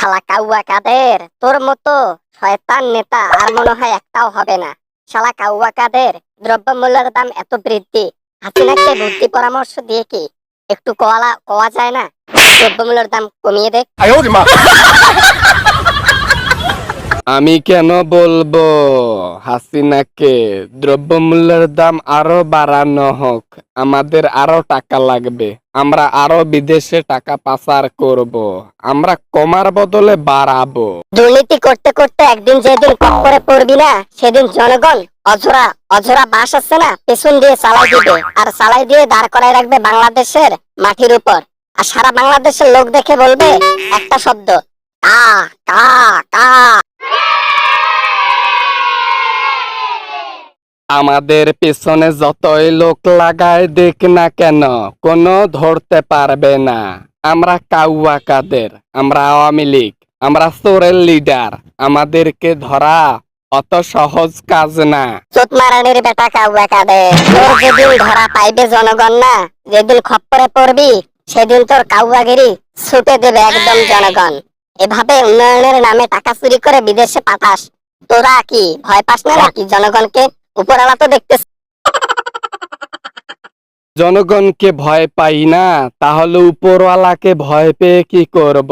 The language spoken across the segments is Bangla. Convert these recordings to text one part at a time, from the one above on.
শালা কাউয়া কাদের, তোর মতো শয়তান নেতা আর মনে হয় একটাও হবে না। শালা কাউয়া কাদের, দ্রব্যমূল্যের দাম এত বৃদ্ধি, হাসিনাকে বুদ্ধি পরামর্শ দিয়ে কি একটু কোয়া যায় না? দ্রব্যমূল্যের দাম কমিয়ে দেখ। আমি কেন বলবো হাসিনাকে দ্রব্যমূল্যের দাম আরো বাড়ানো হোক? আমাদের আরো টাকা লাগবে, আমরা আরো বিদেশে টাকা পাচার করব, আমরা কমার বদলে বাড়াবো। দুর্নীতি করতে করতে একদিন যেদিন কক্করে পড়বি না, সেদিন জনগণ অঝরা অঝরা বাস আছে না, পেছন দিয়ে চালাই দিবে, আর চালাই দিয়ে দাঁড় করায় রাখবে বাংলাদেশের মাটির উপর। আর সারা বাংলাদেশের লোক দেখে বলবে একটা শব্দ, কা কা কা। আমাদের পেছনে যতই লোক লাগায় দেখ না কেন, কোনো ধরতে পারবে না। আমরা কাউয়া কাদের, আমরা আওয়ামী লীগ, আমরা চোরের লিডার, আমাদেরকে ধরা অত সহজ কাজ না। চোতমারানির বেটা কাউয়া কাদের, তোর যেদিন ধরা পাইবে জনগণ না, যেদিন খপ্পরে পড়বি, সেদিন তোর কাউয়াগিরি ছুটে দেবে একদম জনগণ। এভাবে উন্নয়নের নামে টাকা চুরি করে বিদেশে পাঠাস, তোরা কি ভয় পাস না নাকি জনগণকে? উপরওয়ালা তো দেখতেছ। জনগণকে ভয় পাই না, তাহলে উপরওয়ালাকে ভয় পেয়ে কি করব?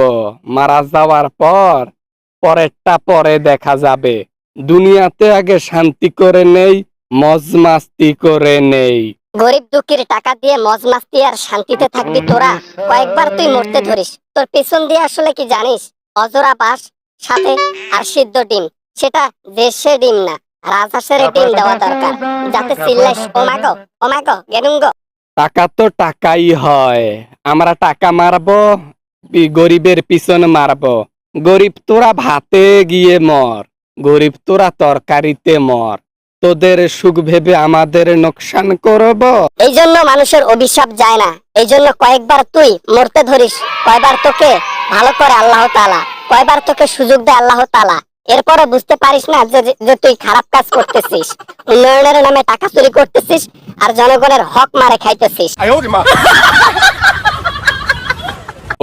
মারা যাওয়ার পর পরেরটা পরে দেখা যাবে। দুনিয়াতে আগে শান্তি করে নেই, মজ মাস্তি করে নেই। গরিব দুঃখীর টাকা দিয়ে মজ মাস্তি আর শান্তিতে থাকবি তোরা? কয়েকবার তুই মরতে ধরিস, তোর পেছন দিয়ে আসলে কি জানিস? অজরা বাস সাথে আর সিদ্ধ ডিম, সেটা দেশে ডিম না, রাজহাঁসের ডিম দেওয়া দরকার, যাতে চিল্লাইস ওমাগো ওমাগো গেনুঙ্গো। টাকা তো টাকাই হয়, আমরা টাকা মারবো, গরিবের পিছনে মারবো। গরিব তোরা ভাতে গিয়ে মর, গরিব তোরা তরকারিতে মর, তোদের সুখ ভেবে আমাদের নোকসান করব। এই জন্য মানুষের অভিশাপ যায় না, এই জন্য কয়েকবার তুই মরতে ধরিস, কয়বার তোকে ভালো করে আল্লাহ তাআলা, কয়বার তোকে সুযোগ দেয় আল্লাহ তাআলা। এরপরে বুঝতে পারিস না যে তুই খারাপ কাজ করতেছিস, উন্নয়নের নামে টাকা চুরি করতেছিস, আর জনগণের হক মারে খাইতেছিস।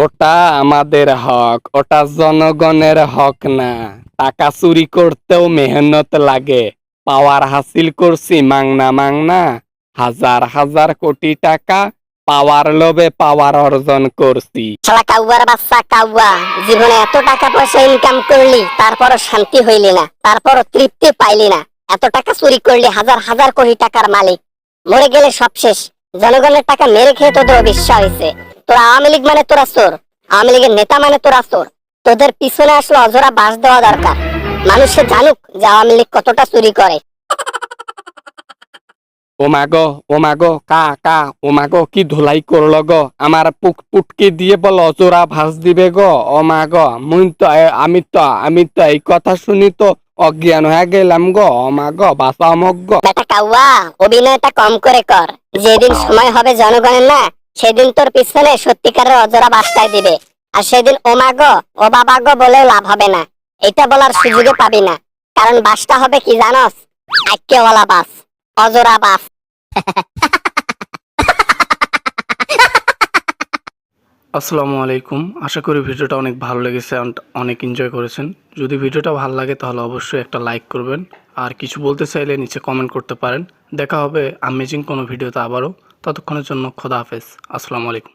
ওটা আমাদের হক, ওটা জনগণের হক না। টাকা চুরি করতেও মেহনত লাগে, পাওয়ার হাসিল করছি মাংনা মাংনা, হাজার হাজার কোটি টাকা পাওয়ার লোভে পাওয়ার অর্জন করছি। শালা কাউয়ার বাচ্চা কাউয়া, জীবনে এত টাকা পয়সা ইনকাম করলি, তারপরও শান্তি হইলি না, তারপরও তৃপ্তি পাইলি না। এত টাকা চুরি করলি, হাজার হাজার কোটি টাকার মালিক, মরে গেলে সব শেষ। জনগণের টাকা মেরে খেয়ে তোদের অবিশ্বাস হয়েছে। তোরা আওয়ামী লীগ মানে তোরা চোর, আওয়ামী লীগের নেতা মানে তোরা চোর। তোদের পিছনে আসলে অজরা বাস দেওয়া দরকার, মানুষে জানুক যে আওয়ামী লীগ কতটা চুরি করে। ও মাগো কা কা, ও মাগো কি ধুলাই করলো গো, আমার পুক পুটকি দিয়ে বল অজোরা ভাস দিবে গো। ও মাগো আমি তো এই কথা শুনি তো অজ্ঞান হয়ে গেলাম গো। ও মাগো বাঁচাও মগ গো। বেটা কাউয়া, অভিনয়টা কম করে কর। যেদিন সময় হবে জনগণের না, সেদিন তোর পিছনে সত্যিকারের অজরা বাসটাই দিবে। আর সেদিন ও মাগো ও বাবা গো বলেও লাভ হবে না, এটা বলার সুযোগে পাবি না। কারণ বাসটা হবে কি জানস? আইক্যওয়ালা বাস, অজরা বাস। আসসালামু আলাইকুম, আশা করি ভিডিওটা অনেক ভালো লেগেছে, অনেক এনজয় করেছেন। যদি ভিডিওটা ভালো লাগে তাহলে অবশ্যই একটা লাইক করবেন, আর কিছু বলতে চাইলে নিচে কমেন্ট করতে পারেন। দেখা হবে আমেজিং কোনো ভিডিওতে আবারও। ততক্ষণের জন্য খোদা হাফেজ। আসসালামু আলাইকুম।